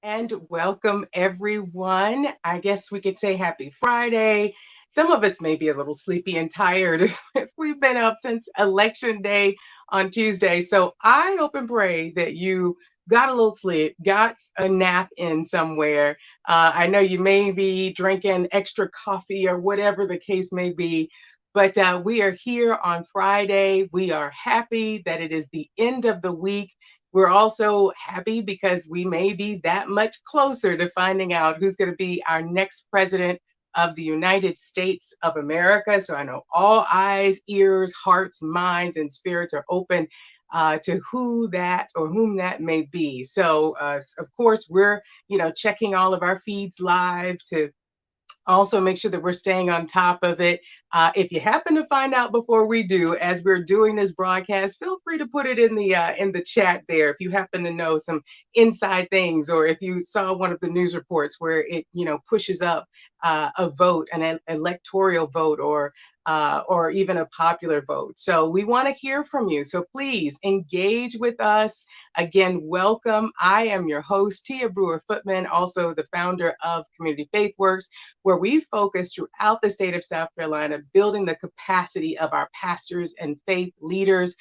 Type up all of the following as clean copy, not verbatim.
And welcome, everyone. I guess we could say happy Friday. Some of us may be a little sleepy and tired if we've been up since election day on Tuesday. So I hope and pray that you got a little sleep, got a nap in somewhere. I know you may be drinking extra coffee or whatever the case may be. But we are here on Friday. We are happy that it is the end of the week. We're also happy because we may be that much closer to finding out who's going to be our next president of the United States of America. So I know all eyes, ears, hearts, minds, and spirits are open to who that or whom that may be. So of course, we're checking all of our feeds live to also make sure that we're staying on top of it. If you happen to find out before we do, as we're doing this broadcast, feel free to put it in the chat there. If you happen to know some inside things, or if you saw one of the news reports where it pushes up a vote, an electoral vote, or even a popular vote. So we want to hear from you. So please engage with us. Again, welcome. I am your host, Tia Brewer-Footman, also the founder of Community Faith Works, where we focus throughout the state of South Carolina, building the capacity of our pastors and faith leaders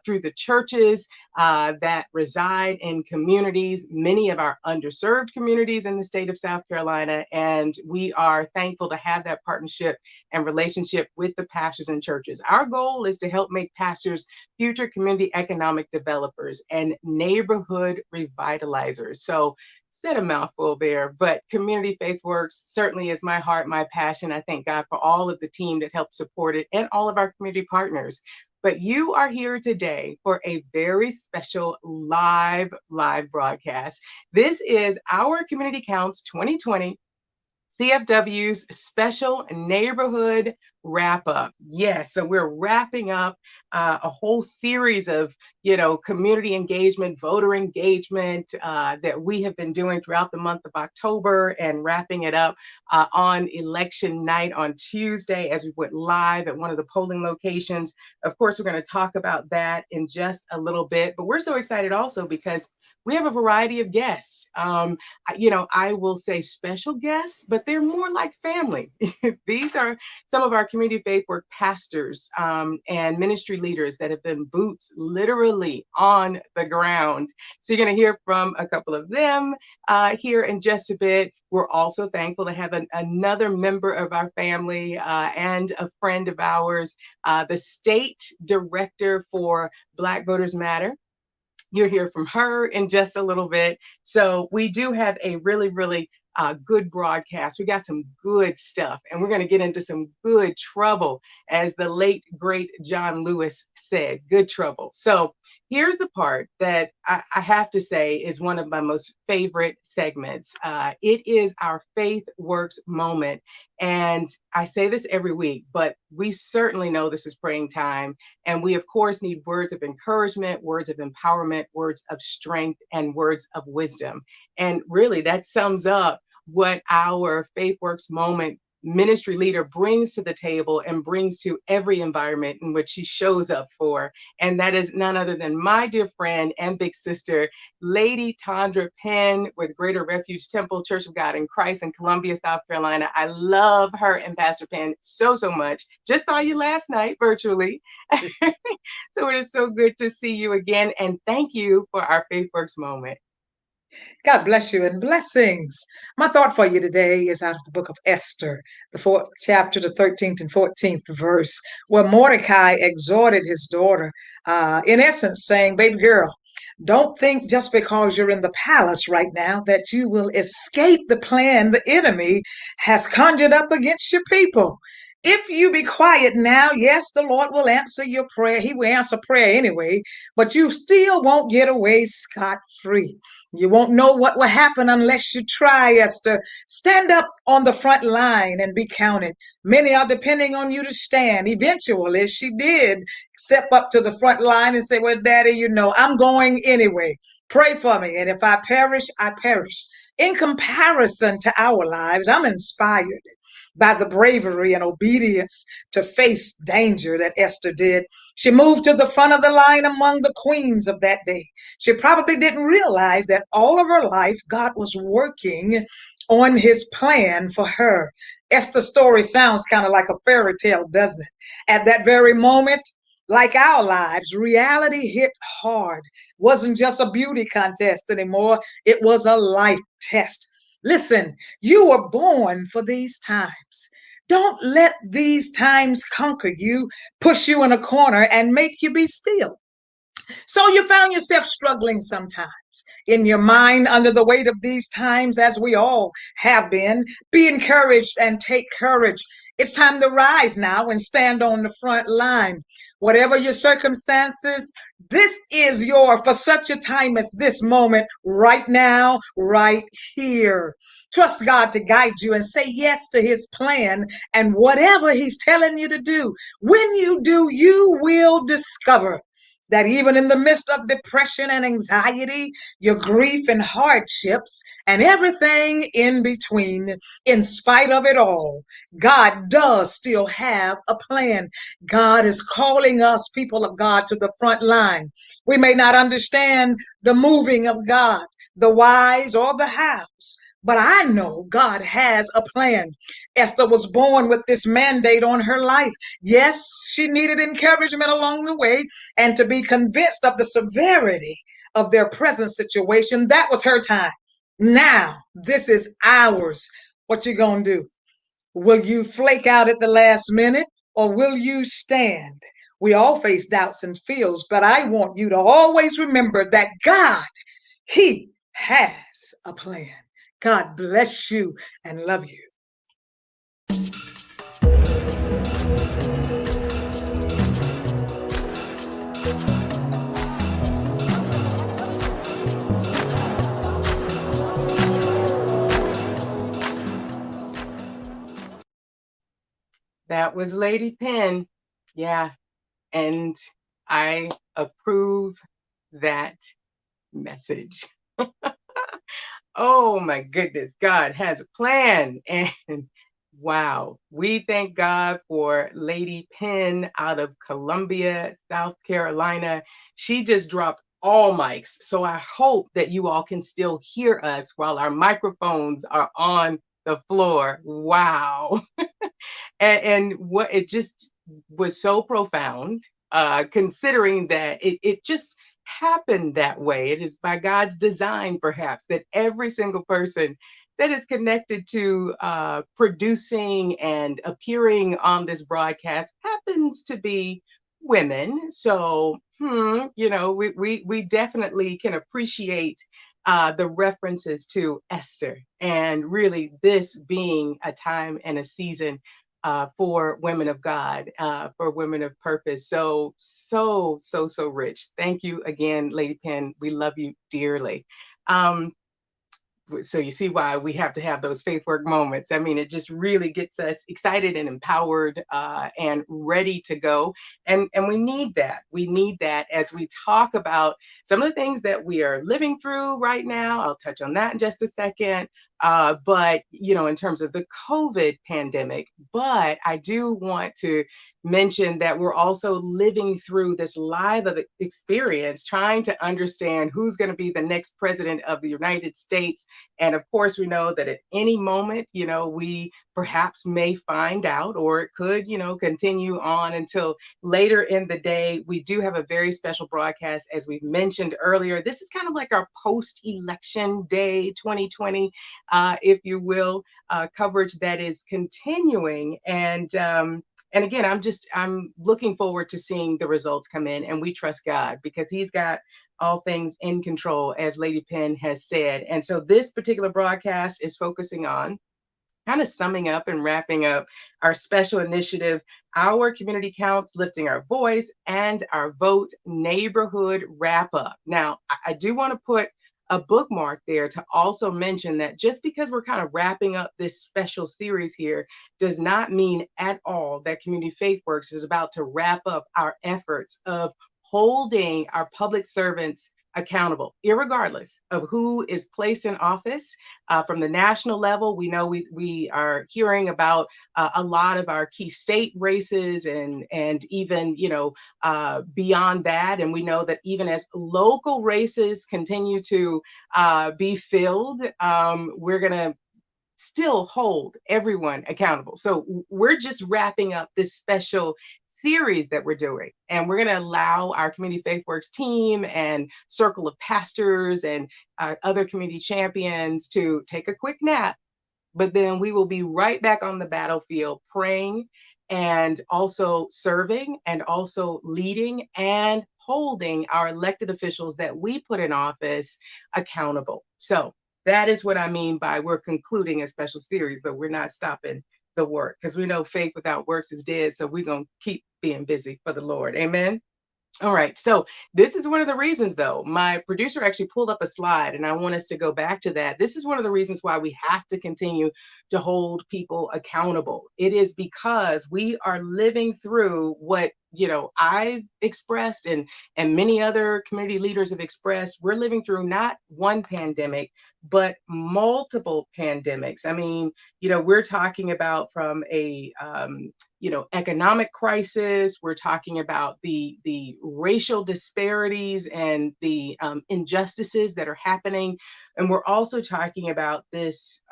through the churches that reside in communities, many of our underserved communities in the state of South Carolina. And we are thankful to have that partnership and relationship with the pastors and churches. Our goal is to help make pastors future community economic developers and neighborhood revitalizers. So said a mouthful there, but Community Faith Works certainly is my heart, my passion. I thank God for all of the team that helped support it and all of our community partners. But you are here today for a very special live broadcast. This is our Community Counts 2020 CFW's special neighborhood wrap up. Yes, so we're wrapping up a whole series of, community engagement, voter engagement that we have been doing throughout the month of October, and wrapping it up on election night on Tuesday as we went live at one of the polling locations. Of course, we're going to talk about that in just a little bit, but we're so excited also because we have a variety of guests. I will say special guests, but they're more like family. These are some of our community faith work pastors and ministry leaders that have been boots literally on the ground. So you're going to hear from a couple of them here in just a bit. We're also thankful to have another member of our family and a friend of ours, the state director for Black Voters Matter. You'll hear from her in just a little bit. So we do have a really, really good broadcast. We got some good stuff, and we're going to get into some good trouble, as the late, great John Lewis said, good trouble. So here's the part that I have to say is one of my most favorite segments. It is our Faith Works moment. And I say this every week, but we certainly know this is praying time. And we, of course, need words of encouragement, words of empowerment, words of strength, and words of wisdom. And really, that sums up what our Faith Works moment ministry leader brings to the table and brings to every environment in which she shows up for. And that is none other than my dear friend and big sister, Lady Tondra Penn with Greater Refuge Temple Church of God in Christ in Columbia, South Carolina. I love her and Pastor Penn so much. Just saw you last night virtually. So it is so good to see you again. And thank you for our Faith Works moment. God bless you and blessings. My thought for you today is out of the book of Esther, the 4th chapter, the 13th and 14th verse, where Mordecai exhorted his daughter, in essence saying, baby girl, don't think just because you're in the palace right now that you will escape the plan the enemy has conjured up against your people. If you be quiet now, yes, the Lord will answer your prayer. He will answer prayer anyway, but you still won't get away scot-free. You won't know what will happen unless you try, Esther. Stand up on the front line and be counted. Many are depending on you to stand. Eventually, she did step up to the front line and say, well, Daddy, I'm going anyway. Pray for me. And if I perish, I perish. In comparison to our lives, I'm inspired by the bravery and obedience to face danger that Esther did. She moved to the front of the line among the queens of that day. She probably didn't realize that all of her life, God was working on his plan for her. Esther's story sounds kind of like a fairy tale, doesn't it? At that very moment, like our lives, reality hit hard. Wasn't just a beauty contest anymore, it was a life test. Listen, you were born for these times. Don't let these times conquer you, push you in a corner, and make you be still. So you found yourself struggling sometimes in your mind under the weight of these times, as we all have been. Be encouraged and take courage. It's time to rise now and stand on the front line. Whatever your circumstances, this is your, for such a time as this moment, right now, right here. Trust God to guide you and say yes to his plan and whatever he's telling you to do. When you do, you will discover that even in the midst of depression and anxiety, your grief and hardships, and everything in between, in spite of it all, God does still have a plan. God is calling us, people of God, to the front line. We may not understand the moving of God, the whys or the hows, but I know God has a plan. Esther was born with this mandate on her life. Yes, she needed encouragement along the way, and to be convinced of the severity of their present situation. That was her time. Now, this is ours. What you gonna do? Will you flake out at the last minute or will you stand? We all face doubts and fears, but I want you to always remember that God, he has a plan. God bless you and love you. That was Lady Penn. Yeah. And I approve that message. Oh my goodness, God has a plan. And wow, we thank God for Lady Penn out of Columbia, South Carolina. She just dropped all mics. So I hope that you all can still hear us while our microphones are on the floor. Wow. And what it just was so profound, considering that it just happened that way. It is by God's design, perhaps, that every single person that is connected to producing and appearing on this broadcast happens to be women. So, we definitely can appreciate the references to Esther, and really this being a time and a season for women of God, for women of purpose. So, so, so, so rich. Thank you again, Lady Penn. We love you dearly. Um, so you see why we have to have those faith work moments. I mean, it just really gets us excited and empowered and ready to go. And we need that. We need that as we talk about some of the things that we are living through right now. I'll touch on that in just a second. But in terms of the COVID pandemic, but I do want to mention that we're also living through this live of experience, trying to understand who's going to be the next president of the United States. And of course, we know that at any moment, we perhaps may find out, or it could, continue on until later in the day. We do have a very special broadcast, as we've mentioned earlier. This is kind of like our post-election day 2020, if you will, coverage that is continuing. And again, I'm looking forward to seeing the results come in, and we trust God because he's got all things in control, as Lady Penn has said. And so this particular broadcast is focusing on kind of summing up and wrapping up our special initiative, Our Community Counts, Lifting Our Voice, and Our Vote Neighborhood Wrap Up. Now, I do want to put a bookmark there to also mention that just because we're kind of wrapping up this special series here does not mean at all that Community Faith Works is about to wrap up our efforts of holding our public servants accountable, irregardless of who is placed in office. From the national level, we know we are hearing about a lot of our key state races, and even beyond that. And we know that even as local races continue to be filled, we're going to still hold everyone accountable. So we're just wrapping up this special series that we're doing. And we're going to allow our Community Faith Works team and circle of pastors and other community champions to take a quick nap. But then we will be right back on the battlefield praying and also serving and also leading and holding our elected officials that we put in office accountable. So that is what I mean by we're concluding a special series, but we're not stopping the work, because we know faith without works is dead. So we're going to keep being busy for the Lord. Amen. All right. So this is one of the reasons, though. My producer actually pulled up a slide, and I want us to go back to that. This is one of the reasons why we have to continue to hold people accountable. It is because we are living through what I've expressed, and many other community leaders have expressed. We're living through not one pandemic, but multiple pandemics. I mean, we're talking about from a economic crisis. We're talking about the racial disparities and the injustices that are happening, and we're also talking about this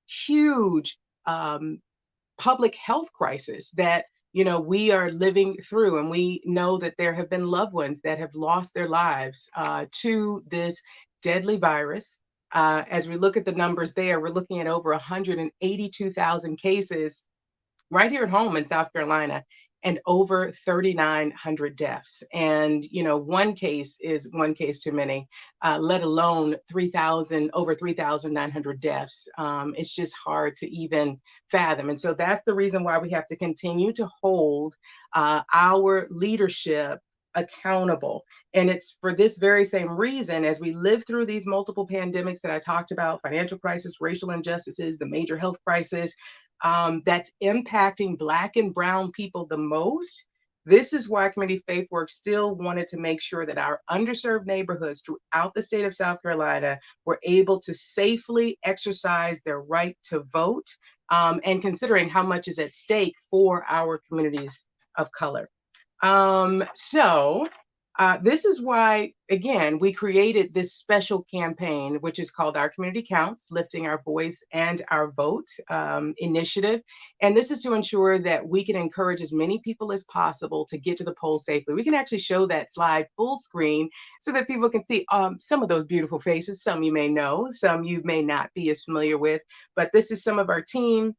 huge public health crisis that we are living through. And we know that there have been loved ones that have lost their lives to this deadly virus. As we look at the numbers there, we're looking at over 182,000 cases right here at home in South Carolina, and over 3,900 deaths. And, one case is one case too many, let alone 3,900 deaths. It's just hard to even fathom. And so that's the reason why we have to continue to hold our leadership accountable. And it's for this very same reason, as we live through these multiple pandemics that I talked about, financial crisis, racial injustices, the major health crisis, that's impacting Black and Brown people the most. This is why Community Faith Works still wanted to make sure that our underserved neighborhoods throughout the state of South Carolina were able to safely exercise their right to vote, and considering how much is at stake for our communities of color. This is why, again, we created this special campaign, which is called Our Community Counts, Lifting Our Voice and Our Vote initiative. And this is to ensure that we can encourage as many people as possible to get to the polls safely. We can actually show that slide full screen so that people can see some of those beautiful faces. Some you may know, some you may not be as familiar with, but this is some of our team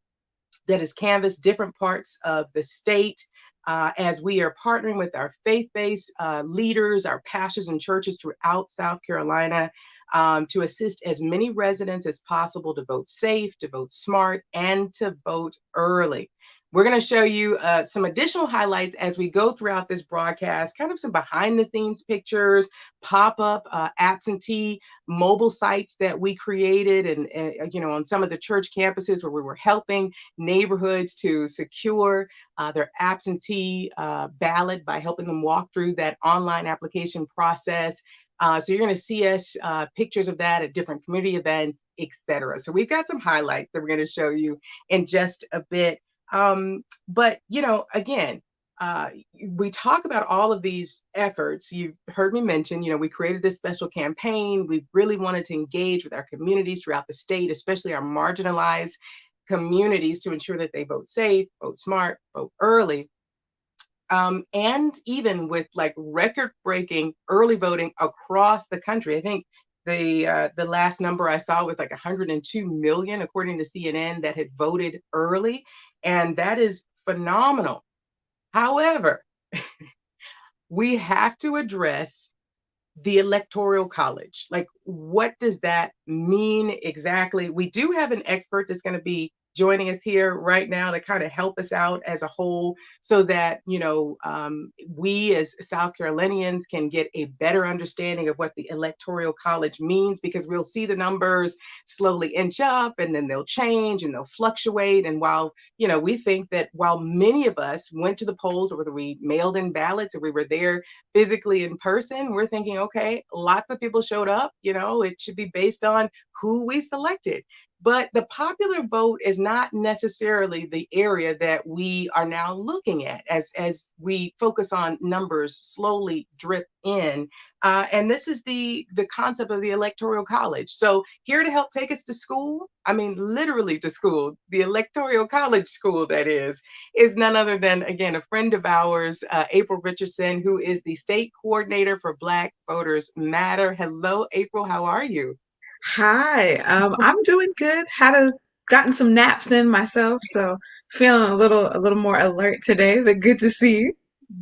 that has canvassed different parts of the state, as we are partnering with our faith-based leaders, our pastors and churches throughout South Carolina, to assist as many residents as possible to vote safe, to vote smart, and to vote early. We're going to show you some additional highlights as we go throughout this broadcast, kind of some behind the scenes pictures, pop-up absentee mobile sites that we created, and on some of the church campuses where we were helping neighborhoods to secure their absentee ballot by helping them walk through that online application process. So you're going to see us pictures of that at different community events, etc. So we've got some highlights that we're going to show you in just a bit. But again, we talk about all of these efforts. You've heard me mention, we created this special campaign. We really wanted to engage with our communities throughout the state, especially our marginalized communities, to ensure that they vote safe, vote smart, vote early. And even with like record-breaking early voting across the country. I think the last number I saw was like 102 million, according to CNN, that had voted early, and that is phenomenal. However, we have to address the Electoral College. Like, what does that mean exactly? We do have an expert that's going to be joining us here right now to kind of help us out as a whole so that, we as South Carolinians can get a better understanding of what the Electoral College means, because we'll see the numbers slowly inch up and then they'll change and they'll fluctuate. And while, we think that while many of us went to the polls, or whether we mailed in ballots or we were there physically in person, we're thinking, okay, lots of people showed up, it should be based on who we selected. But the popular vote is not necessarily the area that we are now looking at as we focus on numbers slowly drip in. And this is the concept of the Electoral College. So here to help take us to school, I mean, literally to school, the Electoral College school, that is none other than, again, a friend of ours, April Richardson, who is the state coordinator for Black Voters Matter. Hello, April. How are you? Hi, I'm doing good. Gotten some naps in myself, so feeling a little more alert today. But good to see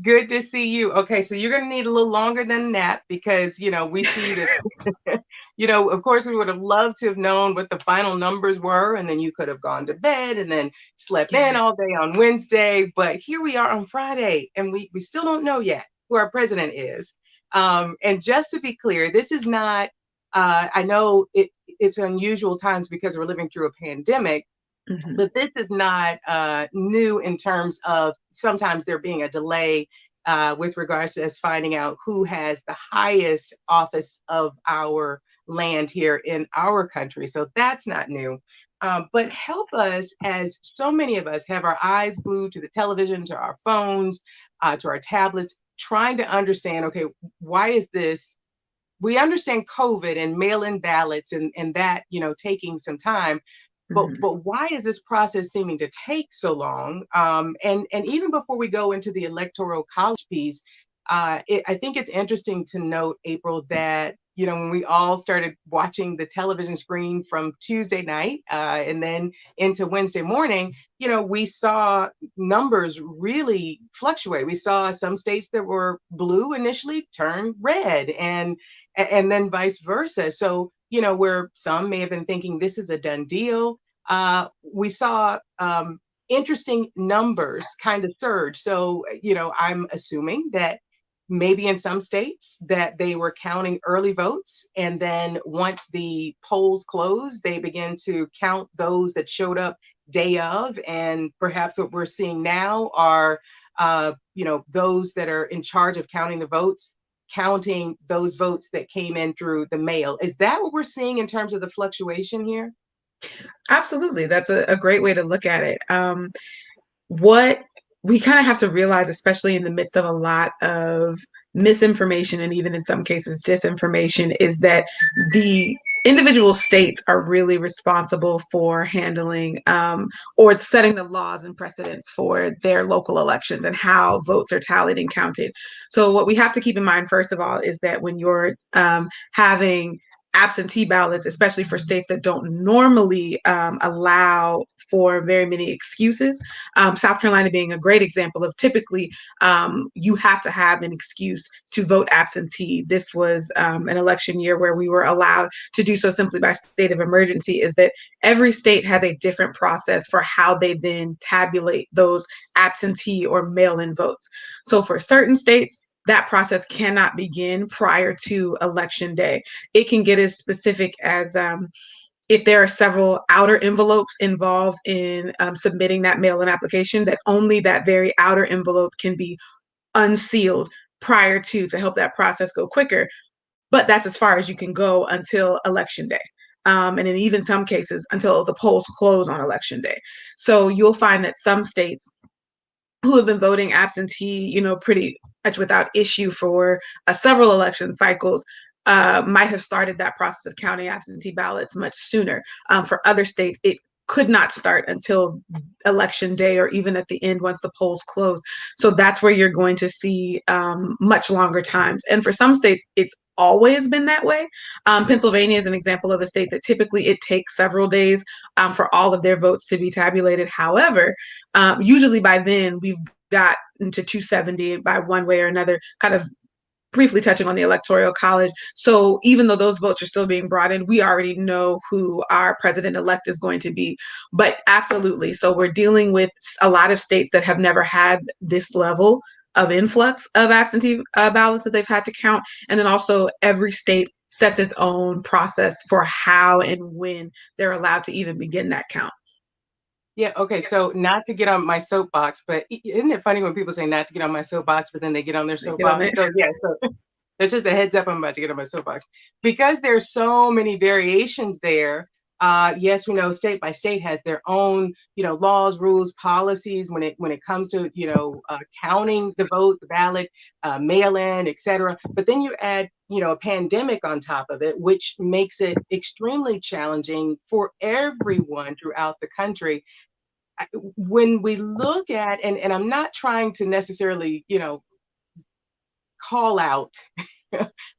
Good to see you. Okay, so you're going to need a little longer than a nap because, we see that, of course, we would have loved to have known what the final numbers were, and then you could have gone to bed and then slept you. in all day on Wednesday. But here we are on Friday, and we still don't know yet who our president is. And just to be clear, this is not, I know it's unusual times because we're living through a pandemic, Hmm. but this is not new in terms of sometimes there being a delay with regards to us finding out who has the highest office of our land here in our country. So that's not new. But help us, as so many of us have our eyes glued to the television, to our phones, to our tablets, trying to understand, okay, why is this? We understand COVID and mail-in ballots and that, taking some time, Hmm. but why is this process seeming to take so long? And even before we go into the electoral college piece, I think it's interesting to note, April, that when we all started watching the television screen from Tuesday night and then into Wednesday morning, we saw numbers really fluctuate. We saw some states that were blue initially turn red, and then vice versa. So, where some may have been thinking this is a done deal, we saw interesting numbers kind of surge. So, I'm assuming that maybe in some states that they were counting early votes, and then once the polls closed, they began to count those that showed up day of. And perhaps what we're seeing now are, those that are in charge of counting the votes, counting those votes that came in through the mail. Is that what we're seeing in terms of the fluctuation here? Absolutely, that's a great way to look at it. What we kind of have to realize, especially in the midst of a lot of misinformation and even in some cases disinformation, is that the individual states are really responsible for handling or setting the laws and precedents for their local elections and how votes are tallied and counted. So, what we have to keep in mind, first of all, is that when you're having absentee ballots, especially for states that don't normally allow for very many excuses. South Carolina being a great example of typically you have to have an excuse to vote absentee. This was an election year where we were allowed to do so simply by state of emergency. Is that every state has a different process for how they then tabulate those absentee or mail-in votes. So for certain states, that process cannot begin prior to election day. It can get as specific as if there are several outer envelopes involved in submitting that mail-in application, that only that very outer envelope can be unsealed prior to help that process go quicker. But that's as far as you can go until election day. And in even some cases, until the polls close on election day. So you'll find that some states who have been voting absentee, pretty much without issue for several election cycles, might have started that process of counting absentee ballots much sooner. For other states, it could not start until election day or even at the end once the polls close. So that's where you're going to see much longer times. And for some states, it's always been that way. Pennsylvania is an example of a state that typically it takes several days for all of their votes to be tabulated. However, usually by then we've got into 270 by one way or another, kind of briefly touching on the Electoral College. So even though those votes are still being brought in, we already know who our president-elect is going to be. But absolutely. So we're dealing with a lot of states that have never had this level of influx of absentee ballots that they've had to count. And then also every state sets its own process for how and when they're allowed to even begin that count. Yeah, okay. So not to get on my soapbox, but isn't it funny when people say not to get on my soapbox, but then they get on their Get on soapbox? it. So yeah, so that's just a heads up. I'm about to get on my soapbox because there's so many variations there. Yes, we know state by state has their own, laws, rules, policies when it comes to, counting the vote, the ballot, mail in, etc. But then you add, a pandemic on top of it, which makes it extremely challenging for everyone throughout the country. When we look at, and I'm not trying to necessarily, call out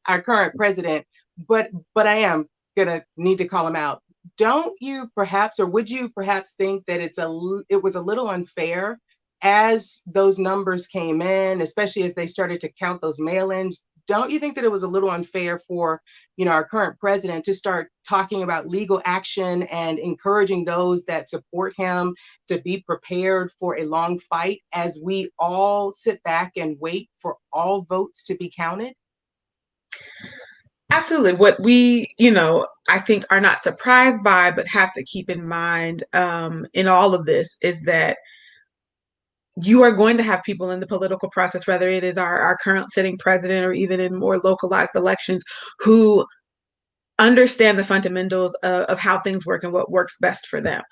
our current president, but I am gonna need to call him out. Don't you perhaps, or would you perhaps think that it was a little unfair as those numbers came in, especially as they started to count those mail-ins? Don't you think that it was a little unfair for, our current president to start talking about legal action and encouraging those that support him to be prepared for a long fight as we all sit back and wait for all votes to be counted? Absolutely. What we, I think are not surprised by, but have to keep in mind in all of this is that you are going to have people in the political process, whether it is our current sitting president or even in more localized elections, who understand the fundamentals of how things work and what works best for them.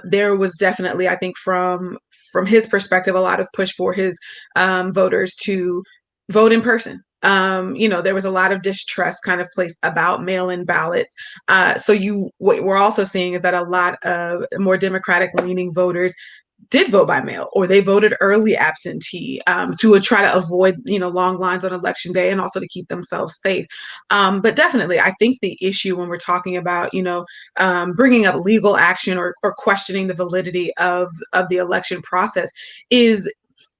There was definitely, I think, from his perspective, a lot of push for his voters to vote in person. There was a lot of distrust kind of placed about mail-in ballots. What we're also seeing is that a lot of more Democratic leaning voters did vote by mail or they voted early absentee to try to avoid long lines on election day and also to keep themselves safe. But definitely I think the issue when we're talking about bringing up legal action or questioning the validity of the election process is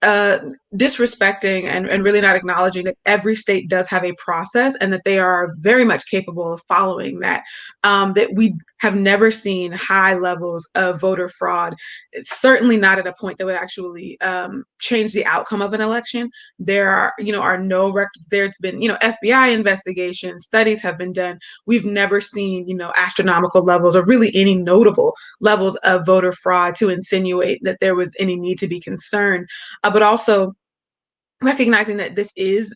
uh, disrespecting and really not acknowledging that every state does have a process and that they are very much capable of following that. That we have never seen high levels of voter fraud. It's certainly not at a point that would actually change the outcome of an election. There are no records. There's been, FBI investigations, studies have been done. We've never seen, astronomical levels or really any notable levels of voter fraud to insinuate that there was any need to be concerned. But also recognizing that this is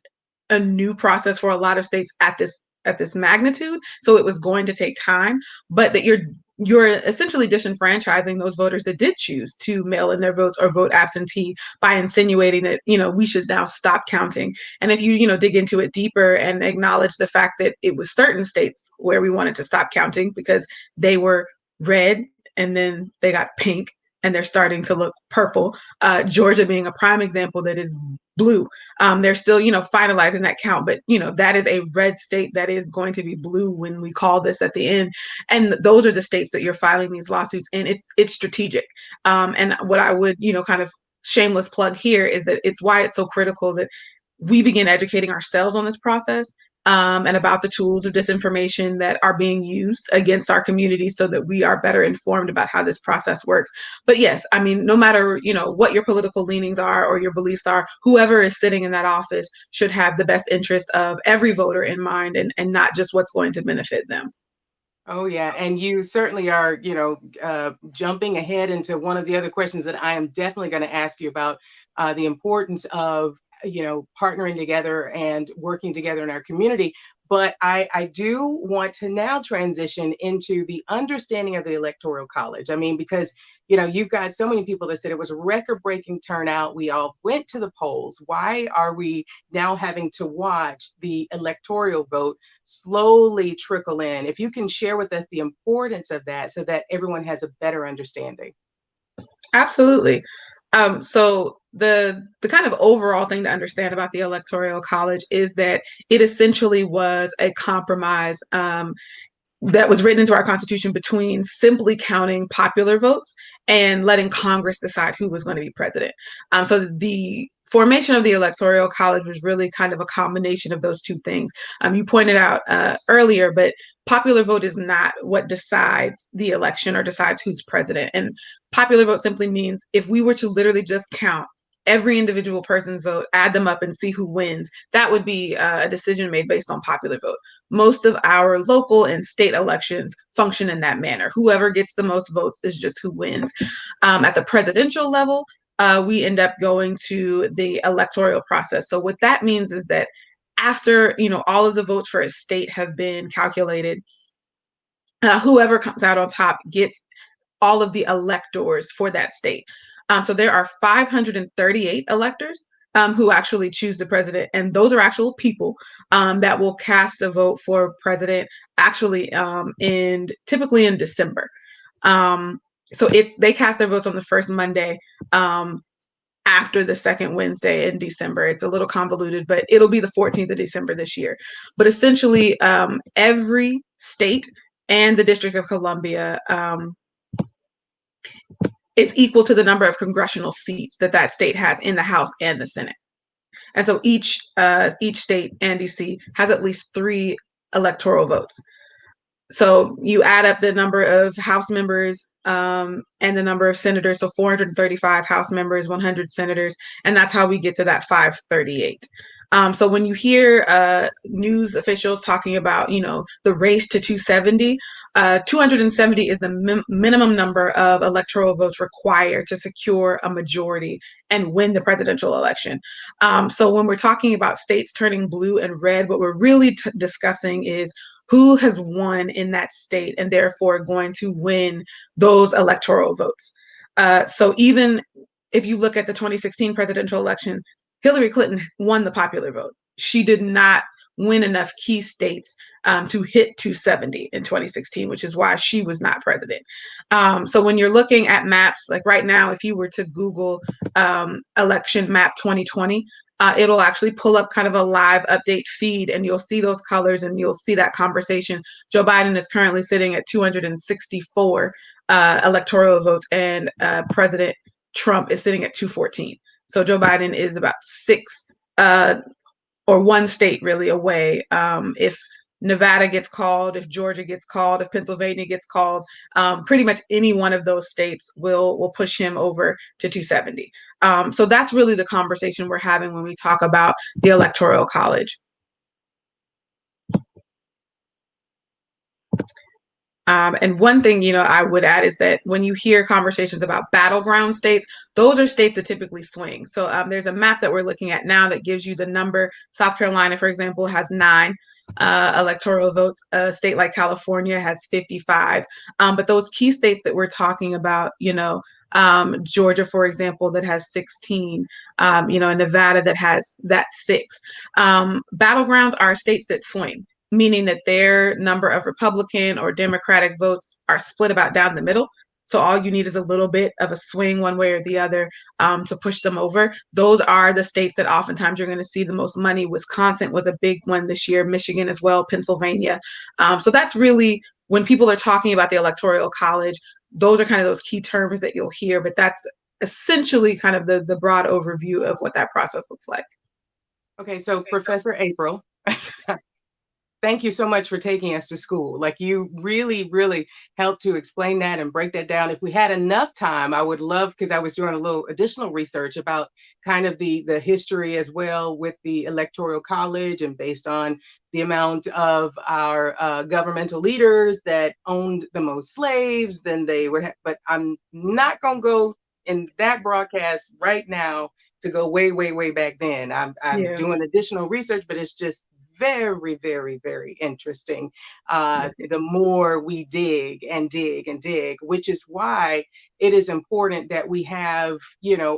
a new process for a lot of states at this magnitude, so it was going to take time, but that you're essentially disenfranchising those voters that did choose to mail in their votes or vote absentee by insinuating that we should now stop counting. And if you dig into it deeper and acknowledge the fact that it was certain states where we wanted to stop counting because they were red and then they got pink and they're starting to look purple. Georgia being a prime example that is blue. They're still, finalizing that count, but that is a red state that is going to be blue when we call this at the end. And those are the states that you're filing these lawsuits in. It's strategic. And what I would, kind of shameless plug here is that it's why it's so critical that we begin educating ourselves on this process and about the tools of disinformation that are being used against our community so that we are better informed about how this process works. But yes, I mean, no matter, what your political leanings are or your beliefs are, whoever is sitting in that office should have the best interest of every voter in mind and not just what's going to benefit them. Oh yeah, and you certainly are, jumping ahead into one of the other questions that I am definitely going to ask you about the importance of, partnering together and working together in our community. But I do want to now transition into the understanding of the Electoral College. I mean, because, you've got so many people that said it was a record-breaking turnout. We all went to the polls. Why are we now having to watch the electoral vote slowly trickle in? If you can share with us the importance of that so that everyone has a better understanding. Absolutely. So the kind of overall thing to understand about the Electoral College is that it essentially was a compromise that was written into our Constitution between simply counting popular votes and letting Congress decide who was going to be president. So the formation of the Electoral College was really kind of a combination of those two things. You pointed out earlier, but popular vote is not what decides the election or decides who's president. And popular vote simply means if we were to literally just count every individual person's vote, add them up and see who wins, that would be a decision made based on popular vote. Most of our local and state elections function in that manner. Whoever gets the most votes is just who wins. At the presidential level, we end up going to the electoral process. So what that means is that after, all of the votes for a state have been calculated, whoever comes out on top gets all of the electors for that state. So there are 538 electors who actually choose the president, and those are actual people that will cast a vote for president actually typically in December. So they cast their votes on the first Monday after the second Wednesday in December. It's a little convoluted, but it'll be the 14th of December this year. But essentially, every state and the District of Columbia is equal to the number of congressional seats that state has in the House and the Senate. And so each state and DC has at least 3 electoral votes. So you add up the number of House members and the number of senators, so 435 House members, 100 senators, and that's how we get to that 538. So when you hear news officials talking about, the race to 270, 270 is the minimum number of electoral votes required to secure a majority and win the presidential election. So when we're talking about states turning blue and red, what we're really discussing is who has won in that state and therefore going to win those electoral votes. So even if you look at the 2016 presidential election, Hillary Clinton won the popular vote. She did not win enough key states to hit 270 in 2016, which is why she was not president. So when you're looking at maps, like right now, if you were to Google election map 2020, it'll actually pull up kind of a live update feed, and you'll see those colors and you'll see that conversation. Joe Biden is currently sitting at 264 electoral votes, and President Trump is sitting at 214. So Joe Biden is about 6 or 1 state really away. If Nevada gets called, if Georgia gets called, if Pennsylvania gets called, pretty much any one of those states will push him over to 270. So that's really the conversation we're having when we talk about the Electoral College. And one thing, I would add is that when you hear conversations about battleground states, those are states that typically swing. So there's a map that we're looking at now that gives you the number. South Carolina, for example, has 9 electoral votes. A state like California has 55. But those key states that we're talking about, Georgia, for example, that has 16, and Nevada that has 6. Battlegrounds are states that swing, meaning that their number of Republican or Democratic votes are split about down the middle. So all you need is a little bit of a swing one way or the other to push them over. Those are the states that oftentimes you're going to see the most money. Wisconsin was a big one this year, Michigan as well, Pennsylvania. So that's really, when people are talking about the Electoral College, those are kind of those key terms that you'll hear, but that's essentially kind of the broad overview of what that process looks like. Okay, so Professor April, thank you so much for taking us to school. Like, you really, really helped to explain that and break that down. If we had enough time, I would love, because I was doing a little additional research about kind of the history as well with the Electoral College, and based on the amount of our governmental leaders that owned the most slaves, then they would have, but I'm not going to go in that broadcast right now to go way, way, way back then. I'm doing additional research, but it's just very, very, very interesting. The more we dig and dig and dig, which is why it is important that we have,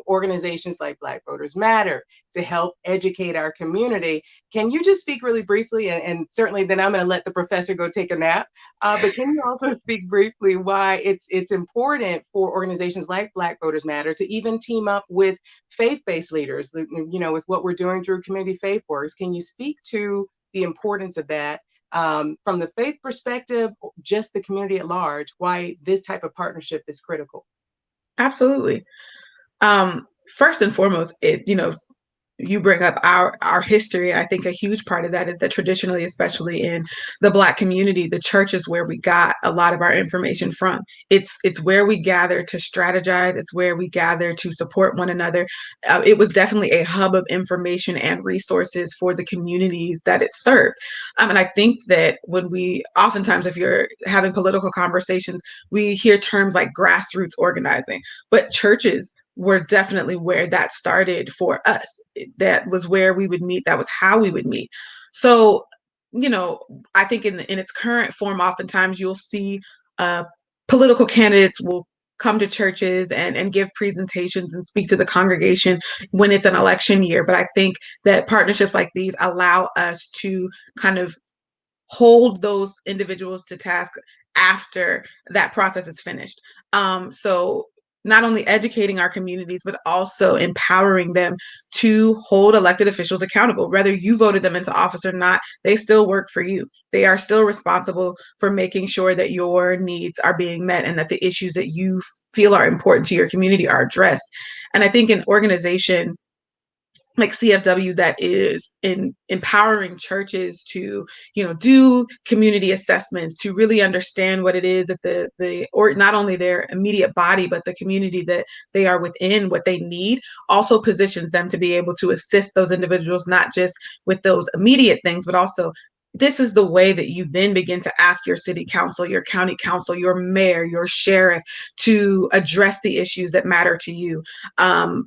organizations like Black Voters Matter to help educate our community. Can you just speak really briefly, and certainly then I'm going to let the professor go take a nap, but can you also speak briefly why it's important for organizations like Black Voters Matter to even team up with faith-based leaders, with what we're doing through Community Faith Works? Can you speak to the importance of that from the faith perspective, just the community at large, why this type of partnership is critical? Absolutely. First and foremost, you bring up our history. I think a huge part of that is that traditionally, especially in the Black community, the church is where we got a lot of our information from. It's where we gather to strategize. It's where we gather to support one another. It was definitely a hub of information and resources for the communities that it served. And I think that when we oftentimes, if you're having political conversations, we hear terms like grassroots organizing, but churches were definitely where that started for us. That was where we would meet. That was how we would meet. So, I think in its current form, oftentimes you'll see political candidates will come to churches and give presentations and speak to the congregation when it's an election year. But I think that partnerships like these allow us to kind of hold those individuals to task after that process is finished. So not only educating our communities, but also empowering them to hold elected officials accountable. Whether you voted them into office or not, they still work for you. They are still responsible for making sure that your needs are being met and that the issues that you feel are important to your community are addressed. And I think an organization like CFW that is empowering churches to, do community assessments, to really understand what it is that or not only their immediate body, but the community that they are within, what they need, also positions them to be able to assist those individuals, not just with those immediate things, but also this is the way that you then begin to ask your city council, your county council, your mayor, your sheriff to address the issues that matter to you.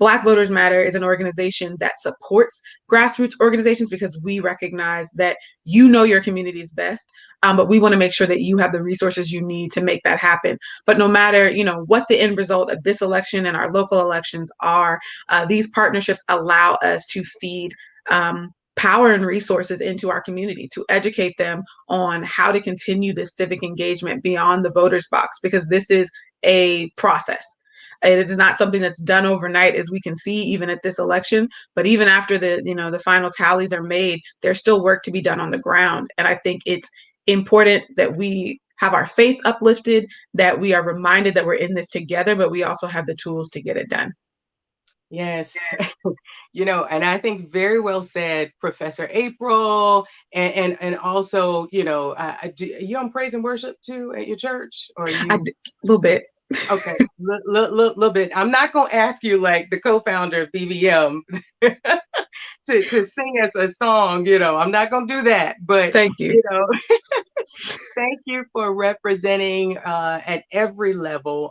Black Voters Matter is an organization that supports grassroots organizations because we recognize that you know your community's best, but we want to make sure that you have the resources you need to make that happen. But no matter what the end result of this election and our local elections are, these partnerships allow us to feed power and resources into our community to educate them on how to continue this civic engagement beyond the voters box, because this is a process. It is not something that's done overnight, as we can see even at this election. But even after the final tallies are made, there's still work to be done on the ground. And I think it's important that we have our faith uplifted, that we are reminded that we're in this together, but we also have the tools to get it done. Yes. And I think very well said, Professor April, and also, you on praise and worship too at your church, or A little bit. Okay, little bit. I'm not gonna ask you like the co-founder of BBM to sing us a song. I'm not gonna do that. But Thank you. Thank you for representing at every level,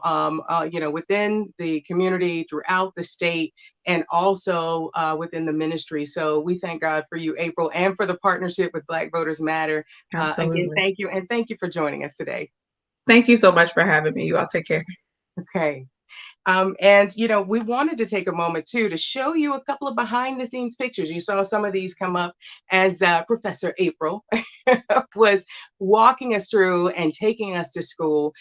within the community, throughout the state, and also within the ministry. So we thank God for you, April, and for the partnership with Black Voters Matter. Again, thank you, and thank you for joining us today. Thank you so much for having me. You all take care. Okay. And we wanted to take a moment too to show you a couple of behind the scenes pictures. You saw some of these come up as Professor April was walking us through and taking us to school.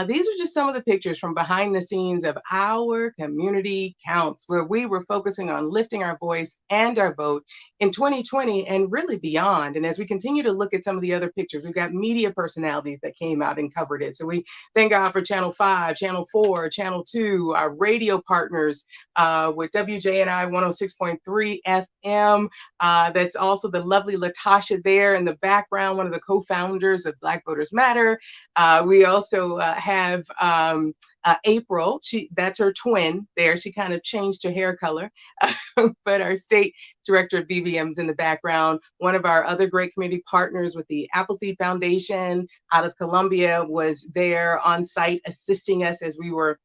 These are just some of the pictures from behind the scenes of our community counts, where we were focusing on lifting our voice and our vote in 2020 and really beyond. And as we continue to look at some of the other pictures, we've got media personalities that came out and covered it. So we thank God for Channel 5, Channel 4, Channel 2, our radio partners with WJNI 106.3 FM. That's also the lovely Latasha there in the background, one of the co-founders of Black Voters Matter. We also have April. That's her twin there. She kind of changed her hair color, but our state director of BBM's in the background. One of our other great community partners with the Appleseed Foundation out of Columbia was there on site assisting us as we were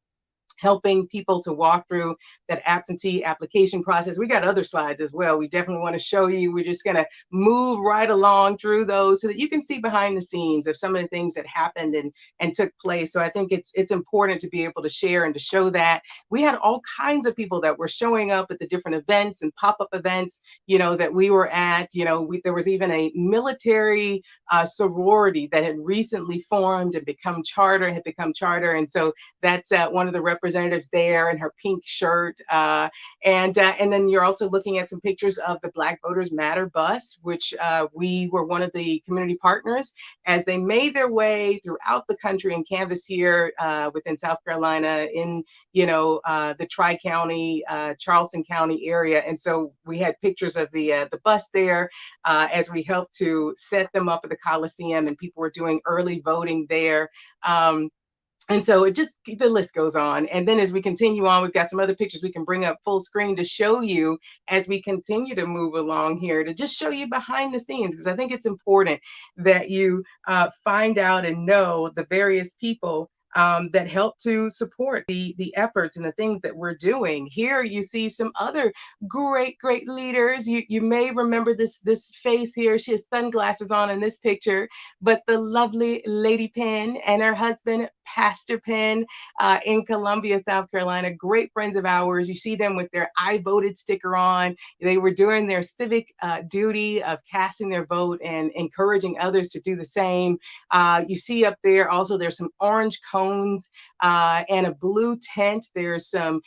helping people to walk through that absentee application process. We got other slides as well. We definitely want to show you. We're just going to move right along through those so that you can see behind the scenes of some of the things that happened and took place. So I think it's important to be able to share and to show that. We had all kinds of people that were showing up at the different events and pop-up events, that we were at. There was even a military sorority that had recently formed and had become charter. And so that's one of the representatives representatives there in her pink shirt. And then you're also looking at some pictures of the Black Voters Matter bus, which we were one of the community partners as they made their way throughout the country and canvass here within South Carolina in, the Tri-County, Charleston County area. And so we had pictures of the bus there as we helped to set them up at the Coliseum, and people were doing early voting there. And so the list goes on. And then as we continue on, we've got some other pictures we can bring up full screen to show you as we continue to move along here, to just show you behind the scenes, because I think it's important that you find out and know the various people that help to support the efforts and the things that we're doing. Here you see some other great leaders. You may remember this face here. She has sunglasses on in this picture, but the lovely Lady Penn and her husband, Pastor Penn, in Columbia, South Carolina, great friends of ours. You see them with their I voted sticker on. They were doing their civic duty of casting their vote and encouraging others to do the same. You see up there also, there's some orange cones and a blue tent. There's some,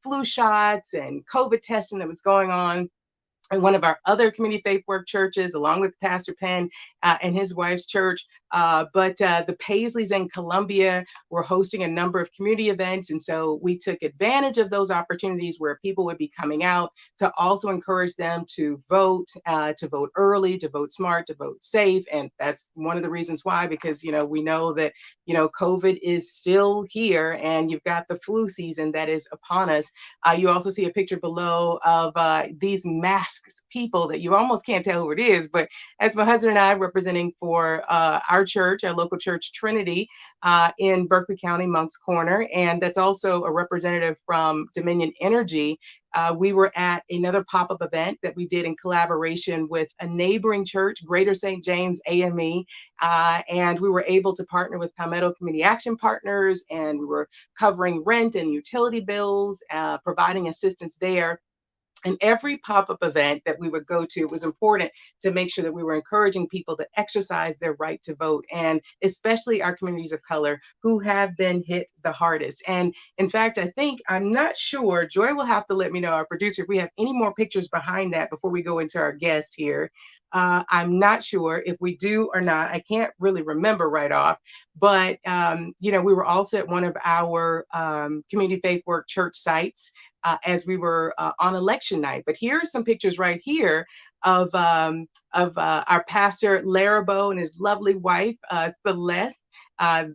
flu shots and COVID testing that was going on in one of our other community faith work churches, along with Pastor Penn and his wife's church. But the Paisleys in Columbia were hosting a number of community events. And so we took advantage of those opportunities where people would be coming out to also encourage them to vote early, to vote smart, to vote safe. And that's one of the reasons why, because, we know that, COVID is still here, and you've got the flu season that is upon us. You also see a picture below of these masked people that you almost can't tell who it is, but as my husband and I representing for our church, our local church, Trinity, in Berkeley County, Moncks Corner, and that's also a representative from Dominion Energy. We were at another pop-up event that we did in collaboration with a neighboring church, Greater St. James AME, and we were able to partner with Palmetto Community Action Partners, and we were covering rent and utility bills, providing assistance there. And every pop-up event that we would go to, it was important to make sure that we were encouraging people to exercise their right to vote, and especially our communities of color who have been hit the hardest. And in fact, I'm not sure, Joy will have to let me know, our producer, if we have any more pictures behind that before we go into our guest here. I'm not sure if we do or not. I can't really remember right off. But, we were also at one of our community faith work church sites as we were on election night. But here are some pictures right here of our pastor Larabo and his lovely wife Celeste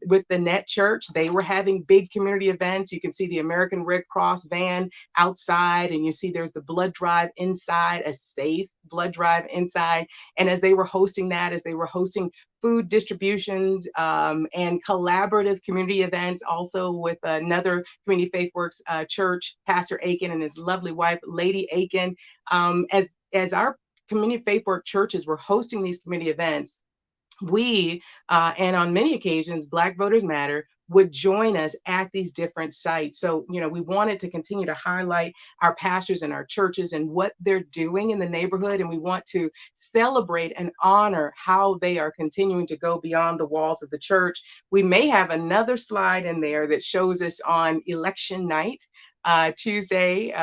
with the Net Church. They were having big community events. You can see the American Red Cross van outside, and you see there's the blood drive inside, a safe blood drive inside. And as they were hosting that, as they were hosting food distributions and collaborative community events, also with another Community Faith Works church, Pastor Aiken and his lovely wife, Lady Aiken, as our Community Faith Work churches were hosting these community events, we, and on many occasions, Black Voters Matter would join us at these different sites. So, we wanted to continue to highlight our pastors and our churches and what they're doing in the neighborhood. And we want to celebrate and honor how they are continuing to go beyond the walls of the church. We may have another slide in there that shows us on election night, Tuesday,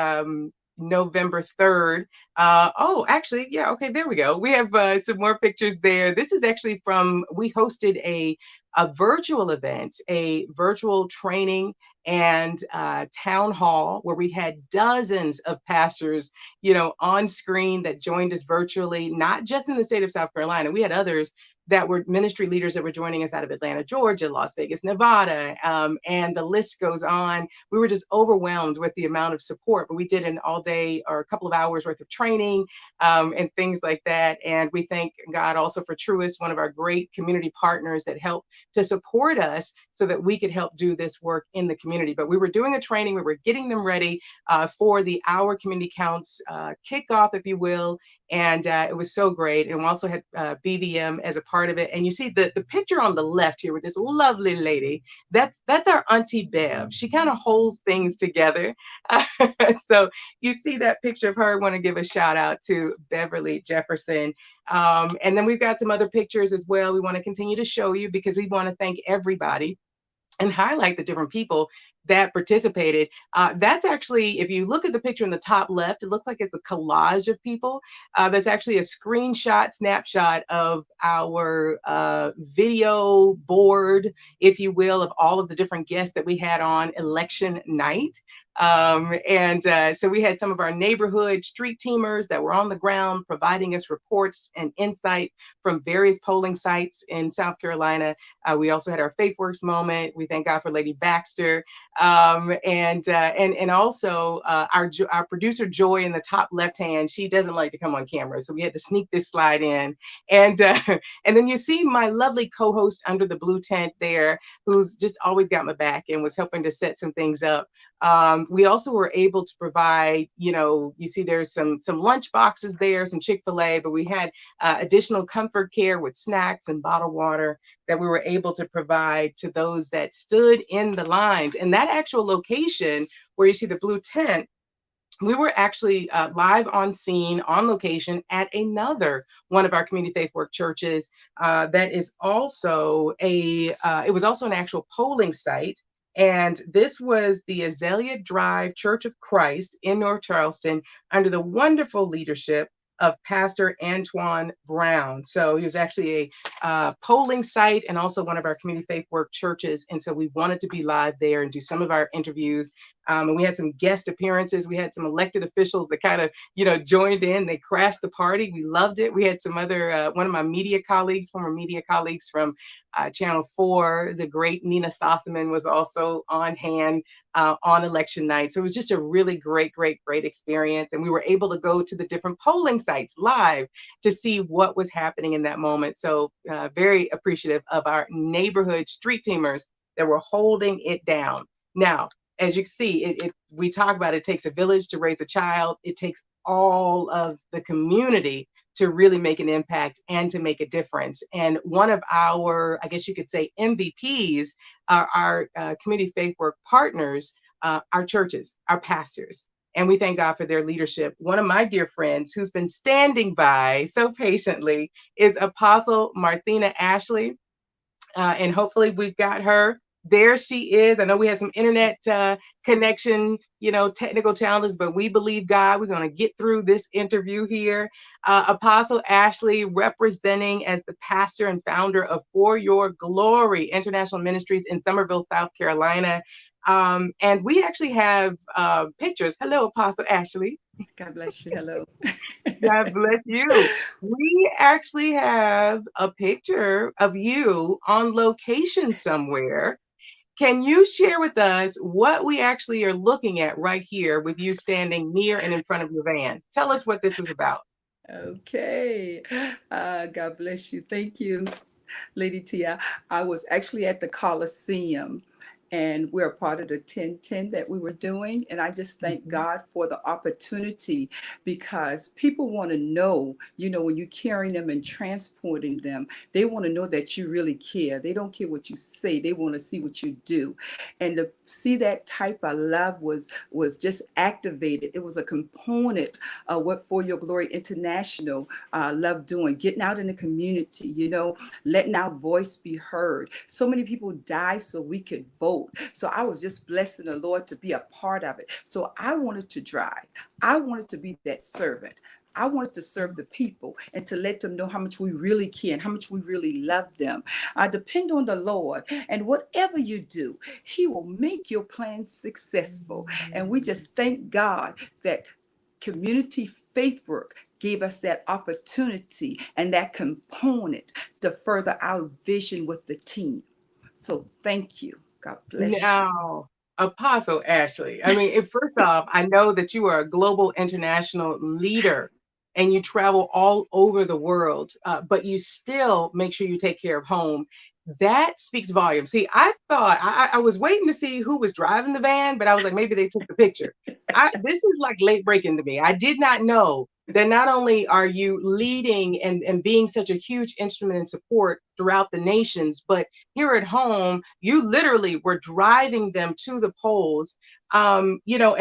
November 3rd. Actually, yeah, okay, there we go. We have some more pictures there. This is actually we hosted a virtual event, a virtual training and town hall where we had dozens of pastors, on screen that joined us virtually, not just in the state of South Carolina. We had others that were ministry leaders that were joining us out of Atlanta, Georgia, Las Vegas, Nevada, and the list goes on. We were just overwhelmed with the amount of support, but we did an all day or a couple of hours worth of training and things like that. And we thank God also for Truist, one of our great community partners that helped to support us so that we could help do this work in the community. But we were doing a training, we were getting them ready for the Our Community Counts kickoff, if you will. And it was so great. And we also had BVM as a part of it. And you see the picture on the left here with this lovely lady. That's our Auntie Bev. She kind of holds things together. So you see that picture of her. I want to give a shout out to Beverly Jefferson. And then we've got some other pictures as well. We want to continue to show you because we want to thank everybody and highlight the different people that participated. That's actually, if you look at the picture in the top left, it looks like it's a collage of people. That's actually a screenshot, snapshot of our video board, if you will, of all of the different guests that we had on election night. So we had some of our neighborhood street teamers that were on the ground providing us reports and insight from various polling sites in South Carolina. We also had our Faith Works moment. We thank God for Lady Baxter, and also our producer Joy in the top left hand. She doesn't like to come on camera, so we had to sneak this slide in. And and then you see my lovely co-host under the blue tent there, who's just always got my back and was helping to set some things up. We also were able to provide, you see there's some lunch boxes there, some Chick-fil-A, but we had additional comfort care with snacks and bottled water that we were able to provide to those that stood in the lines. And that actual location where you see the blue tent, we were actually live on scene, on location at another one of our community faith work churches. That is also it was also an actual polling site. And this was the Azalea Drive Church of Christ in North Charleston under the wonderful leadership of Pastor Antoine Brown. So he was actually a polling site and also one of our community faith work churches. And so we wanted to be live there and do some of our interviews. And we had some guest appearances. We had some elected officials that kind of, joined in. They crashed the party. We loved it. We had some other, one of my former media colleagues from Channel 4, the great Nina Sossaman, was also on hand on election night. So it was just a really great experience. And we were able to go to the different polling sites live to see what was happening in that moment. So very appreciative of our neighborhood street teamers that were holding it down. Now, as you can see, we talk about it takes a village to raise a child. It takes all of the community to really make an impact and to make a difference. And one of our, I guess you could say, MVPs are our community faith work partners, our churches, our pastors. And we thank God for their leadership. One of my dear friends who's been standing by so patiently is Apostle Marthena Ashley. And hopefully we've got her. There she is. I know we had some internet connection, technical challenges, but we believe God. We're going to get through this interview here. Apostle Ashley, representing as the pastor and founder of For Your Glory International Ministries in Summerville, South Carolina. And we actually have pictures. Hello, Apostle Ashley. God bless you. Hello. God bless you. We actually have a picture of you on location somewhere. Can you share with us what we actually are looking at right here with you standing near and in front of your van? Tell us what this was about. Okay. God bless you. Thank you, Lady Tia. I was actually at the Coliseum, and we're a part of the 10-10 that we were doing. And I just thank God for the opportunity, because people want to know, when you're carrying them and transporting them, they want to know that you really care. They don't care what you say. They want to see what you do. And to see that type of love was just activated. It was a component of what For Your Glory International love doing, getting out in the community, letting our voice be heard. So many people die so we could vote. So I was just blessing the Lord to be a part of it. So I wanted to drive. I wanted to be that servant. I wanted to serve the people and to let them know how much we really care and how much we really love them. I depend on the Lord, and whatever you do, He will make your plans successful. And we just thank God that community faith work gave us that opportunity and that component to further our vision with the team. So thank you. God bless you. Now, Apostle Ashley, I mean, first off, I know that you are a global international leader and you travel all over the world, but you still make sure you take care of home. That speaks volumes. See, I thought I was waiting to see who was driving the van, but I was like, maybe they took the picture. This is like late breaking to me. I did not know that not only are you leading and being such a huge instrument and support throughout the nations, but here at home, you literally were driving them to the polls. And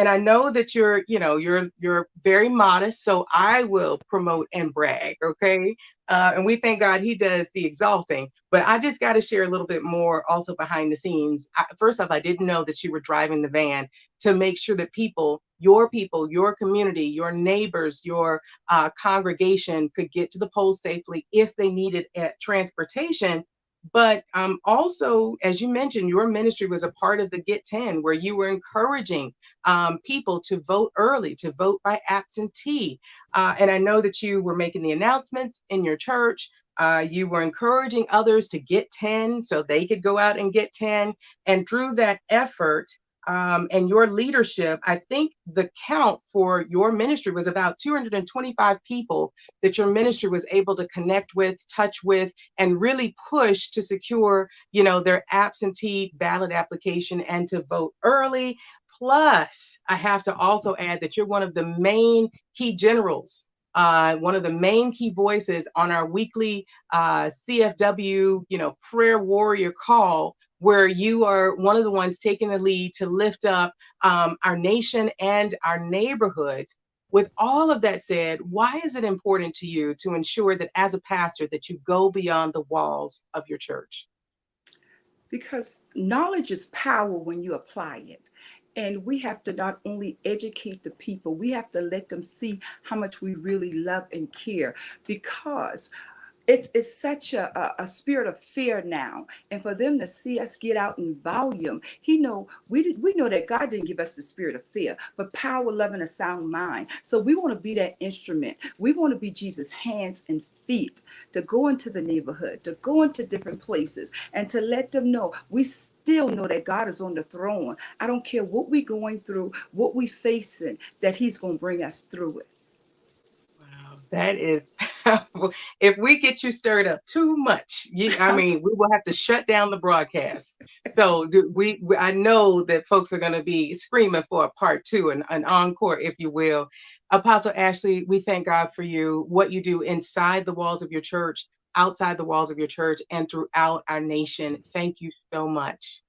I know that you're very modest, so I will promote and brag, okay? And we thank God He does the exalting. But I just got to share a little bit more also behind the scenes. First off, I didn't know that you were driving the van to make sure that people, your community, your neighbors, your congregation could get to the polls safely if they needed transportation. But also, as you mentioned, your ministry was a part of the Get 10, where you were encouraging people to vote early, to vote by absentee. And I know that you were making the announcements in your church. You were encouraging others to get 10 so they could go out and get 10. And through that effort, and your leadership, I think the count for your ministry was about 225 people that your ministry was able to connect with, touch with, and really push to secure, their absentee ballot application and to vote early. Plus, I have to also add that you're one of the main key generals, one of the main key voices on our weekly CFW, prayer warrior call, where you are one of the ones taking the lead to lift up our nation and our neighborhoods. With all of that said, why is it important to you to ensure that as a pastor that you go beyond the walls of your church? Because knowledge is power when you apply it. And we have to not only educate the people, we have to let them see how much we really love and care, because it's such a spirit of fear now. And for them to see us get out in volume, we know that God didn't give us the spirit of fear, but power, love, and a sound mind. So we want to be that instrument. We want to be Jesus' hands and feet to go into the neighborhood, to go into different places, and to let them know we still know that God is on the throne. I don't care what we're going through, what we're facing, that He's going to bring us through it. Wow, that is powerful. If we get you stirred up too much, I mean, we will have to shut down the broadcast. So I know that folks are going to be screaming for a part two, an encore, if you will. Apostle Ashley, we thank God for you, what you do inside the walls of your church, outside the walls of your church, and throughout our nation. Thank you so much.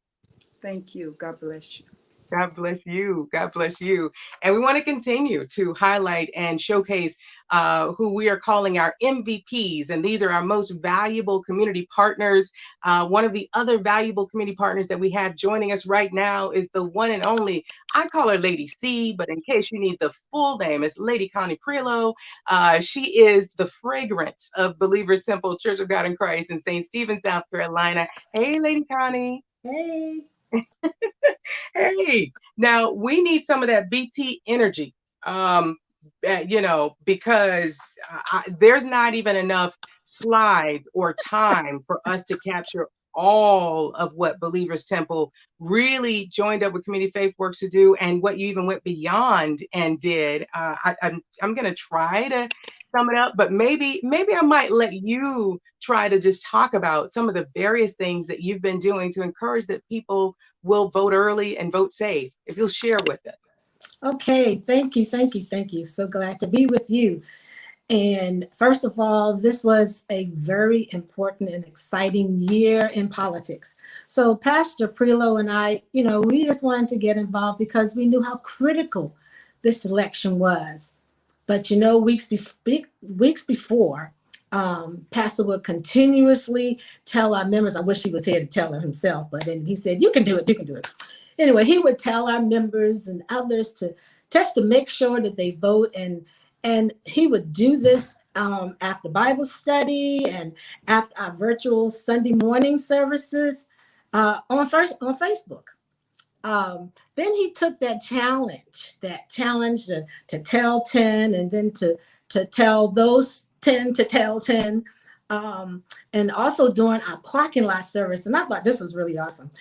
Thank you. God bless you. God bless you. God bless you. And we want to continue to highlight and showcase who we are calling our MVPs. And these are our most valuable community partners. One of the other valuable community partners that we have joining us right now is the one and only, I call her Lady C, but in case you need the full name, it's Lady Connie Prillo. She is the fragrance of Believers Temple Church of God in Christ in St. Stephen, South Carolina. Hey, Lady Connie. Hey. Hey, now we need some of that BT energy, because there's not even enough slides or time for us to capture all of what Believers Temple really joined up with Community Faith Works to do, and what you even went beyond and did. I'm going to try to sum it up, but maybe I might let you try to just talk about some of the various things that you've been doing to encourage that people will vote early and vote safe. If you'll share with us. Okay, thank you. So glad to be with you. And first of all, this was a very important and exciting year in politics. So Pastor Prillo and I, we just wanted to get involved because we knew how critical this election was. But weeks before, Pastor would continuously tell our members, I wish he was here to tell it himself, but then he said, you can do it. Anyway, he would tell our members and others to make sure that they vote. And he would do this after Bible study and after our virtual Sunday morning services on Facebook. Then he took that challenge to tell 10, and then to tell those 10 to tell 10, and also during our parking lot service. And I thought this was really awesome.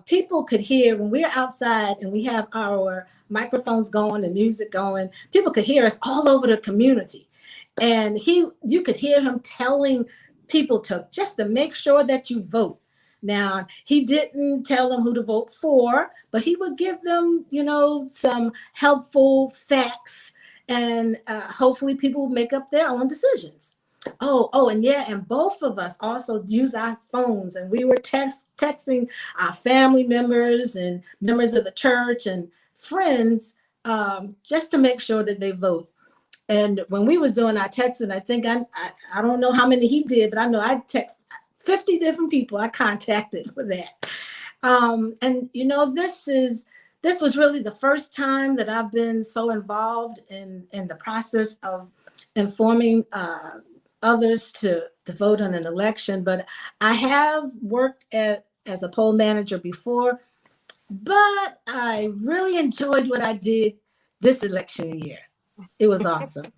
People could hear when we're outside and we have our microphones going and music going, people could hear us all over the community. And you could hear him telling people to make sure that you vote. Now, he didn't tell them who to vote for, but he would give them, some helpful facts, and hopefully people would make up their own decisions. And yeah, and both of us also use our phones, and we were texting our family members and members of the church and friends, just to make sure that they vote. And when we was doing our texting, I think I don't know how many he did, but I know I text 50 different people I contacted for that. And this was really the first time that I've been so involved in the process of informing others to vote on an election. But I have worked as a poll manager before, but I really enjoyed what I did this election year. It was awesome.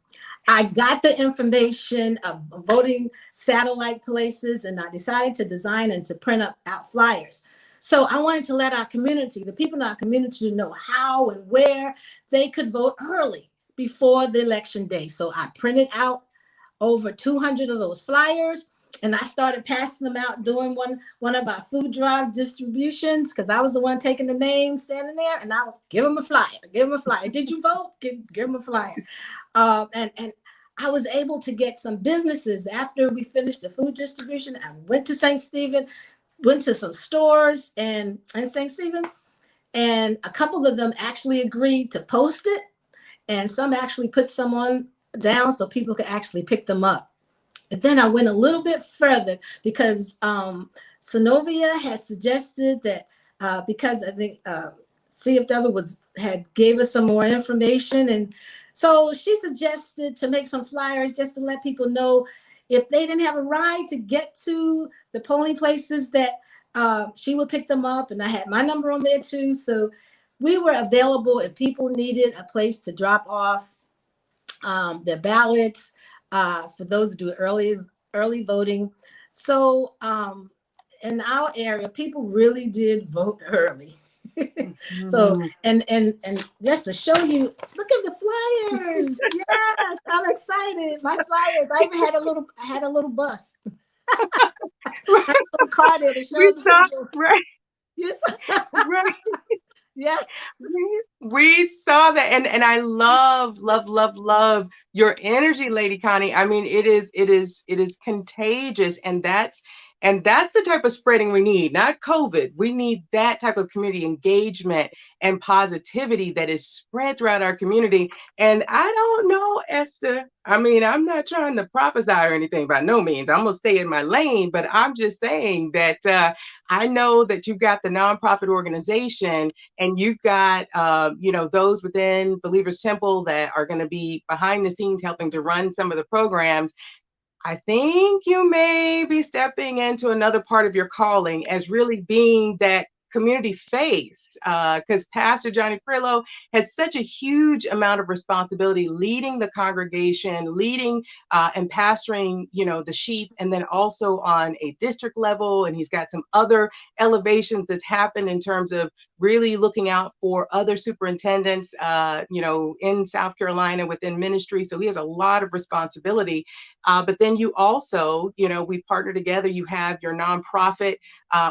I got the information of voting satellite places, and I decided to design and to print out flyers. So I wanted to let our community, the people in our community, know how and where they could vote early before the election day. So I printed out over 200 of those flyers, and I started passing them out during one of our food drive distributions, because I was the one taking the names, standing there, and I was give them a flyer. Did you vote? Give them a flyer. And I was able to get some businesses after we finished the food distribution. I went to St. Stephen, went to some stores in St. Stephen, and a couple of them actually agreed to post it, and some actually put someone down so people could actually pick them up. And then I went a little bit further because Synovia had suggested that because I think CFW gave us some more information, and so she suggested to make some flyers just to let people know if they didn't have a ride to get to the polling places that she would pick them up, and I had my number on there too. So we were available if people needed a place to drop off their ballots, for those who do early voting. So in our area, people really did vote early. So and just to show you, look at the flyers. Yes, I'm excited. My flyers. I even had a little bus. I had a little car there to show We the saw, people. right, Yes. right. Yes. We saw that, and I love your energy, Lady Connie. I mean, it is contagious, and that's the type of spreading we need, not COVID. We need that type of community engagement and positivity that is spread throughout our community. And I don't know, Esther. I mean, I'm not trying to prophesy or anything by no means. I'm gonna stay in my lane, but I'm just saying that I know that you've got the nonprofit organization, and you've got those within Believers Temple that are going to be behind the scenes helping to run some of the programs. I think you may be stepping into another part of your calling as really being that community face, because Pastor Johnny Prillo has such a huge amount of responsibility leading the congregation, leading and pastoring, the sheep, and then also on a district level. And he's got some other elevations that's happened in terms of really looking out for other superintendents, in South Carolina within ministry. So he has a lot of responsibility. But then you also, we partner together. You have your nonprofit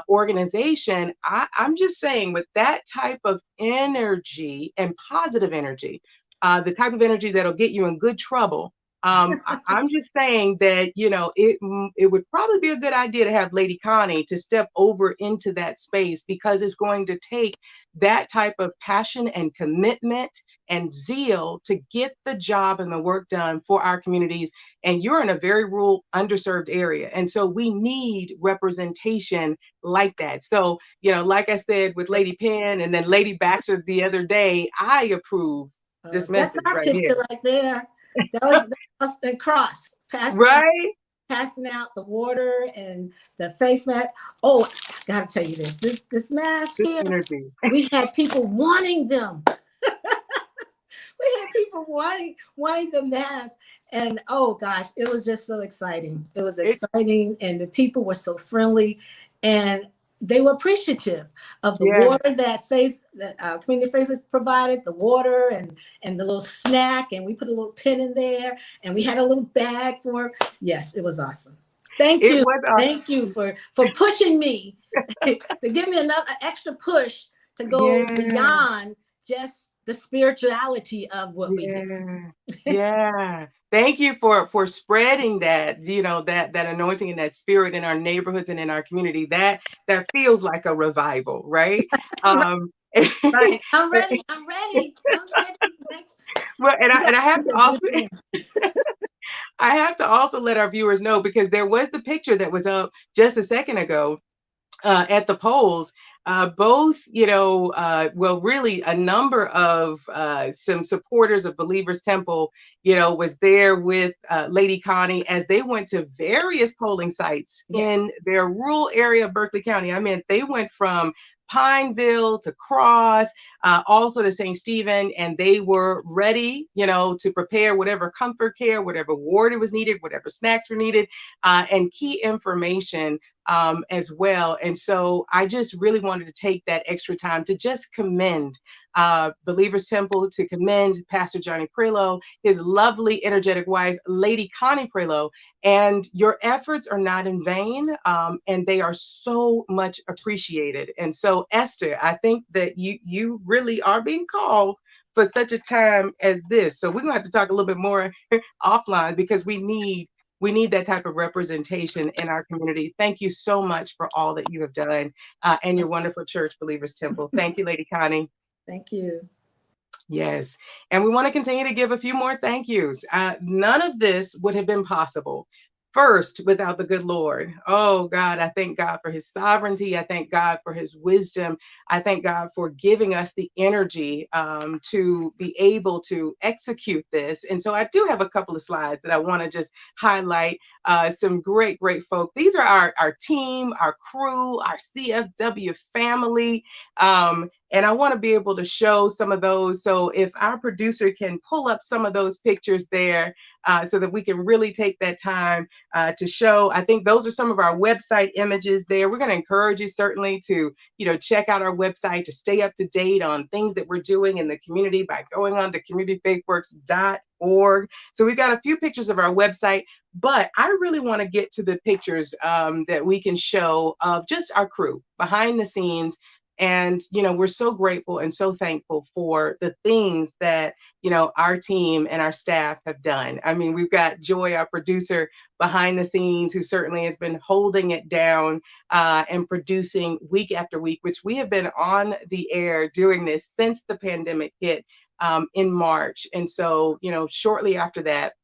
organization. I'm just saying, with that type of energy and positive energy, the type of energy that'll get you in good trouble. I'm just saying that, it would probably be a good idea to have Lady Connie to step over into that space, because it's going to take that type of passion and commitment and zeal to get the job and the work done for our communities. And you're in a very rural, underserved area. And so we need representation like that. So, like I said, with Lady Penn and then Lady Baxter the other day, I approve this That's message our right picture here. right there. That was the cross Right? passing out the water and the face mask. Oh, I gotta tell you this mask This here. energy. We had people wanting them. We had people wanting the mask, and oh gosh, it was just so exciting. It was exciting, and the people were so friendly, and they were appreciative of the Yeah. water that Community Faith provided, the water and the little snack, and we put a little pin in there, and we had a little bag for. Yes, it was awesome. Thank It you, was thank you for pushing me to give me another extra push to go beyond just the spirituality of what we do. Yeah. Thank you for spreading that, that anointing and that spirit in our neighborhoods and in our community. That feels like a revival, right? Um, Right. I'm ready. I'm ready. I'm ready. well, and I have We to gotta do also it again. I have to also let our viewers know, because there was the picture that was up just a second ago at the polls. Both, well, really a number of some supporters of Believers Temple, was there with Lady Connie as they went to various polling sites Yes. in their rural area of Berkeley County. I mean, they went from Pineville to Cross, also to St. Stephen, and they were ready, to prepare whatever comfort care, whatever water was needed, whatever snacks were needed, and key information as well. And so I just really wanted to take that extra time to just commend Believers Temple, to commend Pastor Johnny Prelo, his lovely, energetic wife, Lady Connie Prelo. And your efforts are not in vain, and they are so much appreciated. And so, Esther, I think that you really are being called for such a time as this. So we're gonna have to talk a little bit more offline, because we need that type of representation in our community. Thank you so much for all that you have done, and your wonderful church, Believers Temple. Thank you, Lady Connie. Thank you. Yes. And we want to continue to give a few more thank yous. None of this would have been possible first without the good Lord. Oh, God, I thank God for his sovereignty. I thank God for his wisdom. I thank God for giving us the energy to be able to execute this. And so I do have a couple of slides that I want to just highlight some great, great folk. These are our team, our crew, our CFW family. And I want to be able to show some of those. So if our producer can pull up some of those pictures there, so that we can really take that time to show. I think those are some of our website images there. We're going to encourage you certainly to, check out our website, to stay up to date on things that we're doing in the community by going on to communityfaithworks.org. So we've got a few pictures of our website, but I really want to get to the pictures that we can show of just our crew behind the scenes. And, we're so grateful and so thankful for the things that, our team and our staff have done. I mean, we've got Joy, our producer, behind the scenes, who certainly has been holding it down and producing week after week, which we have been on the air doing this since the pandemic hit in March. And so, shortly after that,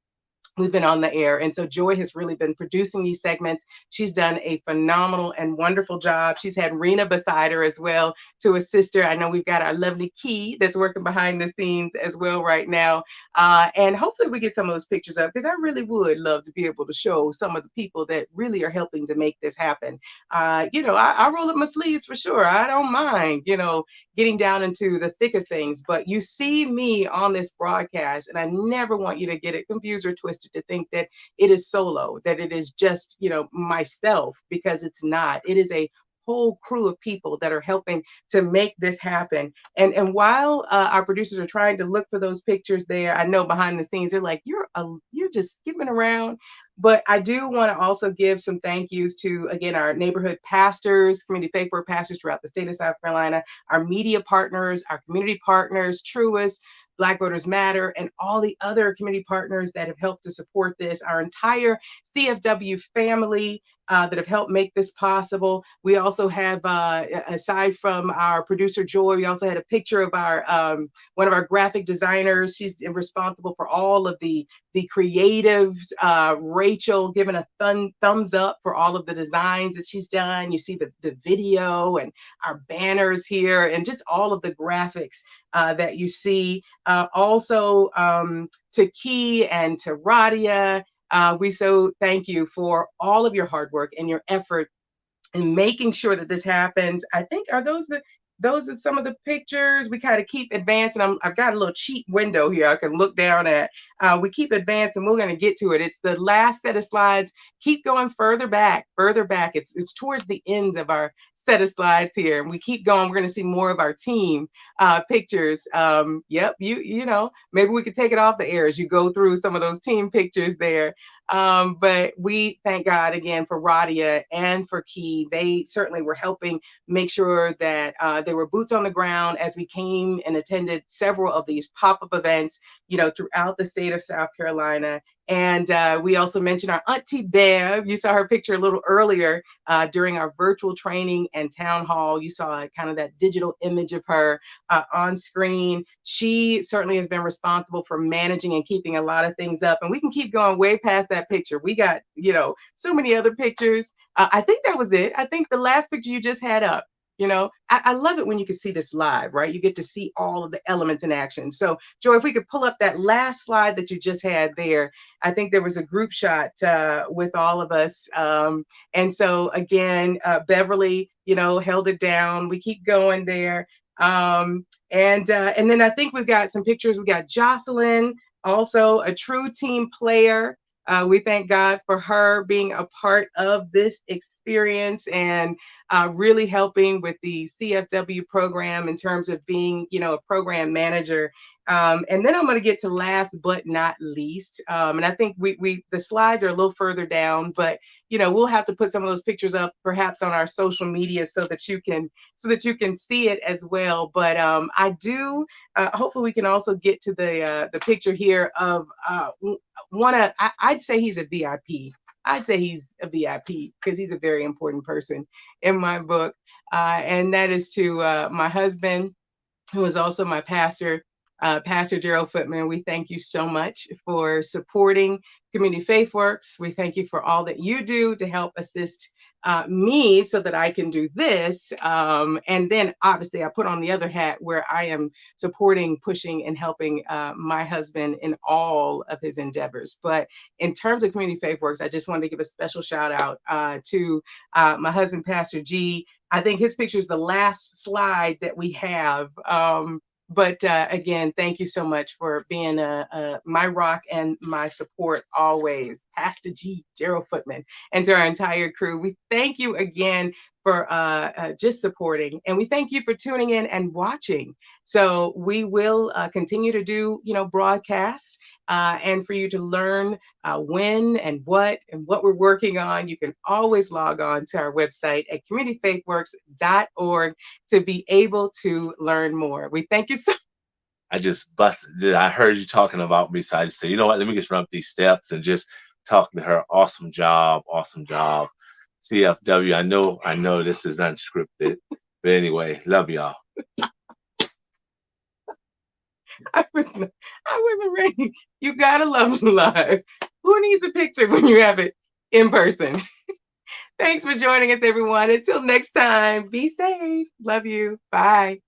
we've been on the air. And so Joy has really been producing these segments. She's done a phenomenal and wonderful job. She's had Rena beside her as well to assist her. I know we've got our lovely Key that's working behind the scenes as well right now. And hopefully we get some of those pictures up, because I really would love to be able to show some of the people that really are helping to make this happen. I roll up my sleeves for sure. I don't mind, getting down into the thick of things. But you see me on this broadcast, and I never want you to get it confused or twisted to think that it is solo, that it is just, myself, because it's not. It is a whole crew of people that are helping to make this happen. And while our producers are trying to look for those pictures there, I know behind the scenes they're like, you're just skipping around. But I do want to also give some thank yous to, again, our neighborhood pastors, community faith work pastors throughout the state of South Carolina, our media partners, our community partners, Truist, Black Voters Matter, and all the other community partners that have helped to support this, our entire CFW family that have helped make this possible. We also have, aside from our producer Joy, we also had a picture of our one of our graphic designers. She's responsible for all of the creatives. Rachel giving a thumbs up for all of the designs that she's done. You see the video and our banners here, and just all of the graphics that you see. Also to Key and to Radia, we so thank you for all of your hard work and your effort in making sure that this happens. I think, are those are some of the pictures. We kind of keep advancing. I've got a little cheat window here I can look down at. We keep advancing. We're going to get to it. It's the last set of slides. Keep going further back, further back. It's towards the end of our set of slides here, and we keep going. We're going to see more of our team pictures. Yep, maybe we could take it off the air as you go through some of those team pictures there. But we thank God again for Radia and for Key. They certainly were helping make sure that there were boots on the ground as we came and attended several of these pop-up events, throughout the state of South Carolina. And we also mentioned our Auntie Bev. You saw her picture a little earlier during our virtual training and town hall. You saw kind of that digital image of her on screen. She certainly has been responsible for managing and keeping a lot of things up. And we can keep going way past that picture. We got, so many other pictures. I think that was it. I think the last picture you just had up. I love it when you can see this live, right? You get to see all of the elements in action. So, Joy, if we could pull up that last slide that you just had there, I think there was a group shot with all of us. And so, again, Beverly, held it down. We keep going there. And then I think we've got some pictures. We got Jocelyn, also a true team player. We thank God for her being a part of this experience and really helping with the CFW program in terms of being, a program manager. And then I'm going to get to last but not least. And I think the slides are a little further down, but we'll have to put some of those pictures up perhaps on our social media so that you can see it as well. But I do hopefully we can also get to the picture here of I'd say he's a VIP. I'd say he's a VIP because he's a very important person in my book. And that is to my husband, who is also my pastor, Pastor Gerald Footman. We thank you so much for supporting Community Faith Works. We thank you for all that you do to help assist me so that I can do this. And then obviously I put on the other hat where I am supporting, pushing, and helping my husband in all of his endeavors. But in terms of Community Faith Works, I just wanted to give a special shout out to my husband, Pastor G. I think his picture is the last slide that we have. But again, thank you so much for being my rock and my support always, Pastor G, Gerald Footman, and to our entire crew. We thank you again for just supporting, and we thank you for tuning in and watching. So we will continue to do, broadcasts, and for you to learn when and what we're working on. You can always log on to our website at communityfaithworks.org to be able to learn more. We thank you so much. I just busted. I heard you talking about me, so I just said, you know what? Let me just run up these steps and just talk to her. Awesome job, awesome job. CFW. I know this is unscripted, but anyway, love y'all. I wasn't ready. You gotta love them live. Who needs a picture when you have it in person? Thanks for joining us, everyone. Until next time, be safe. Love you. Bye.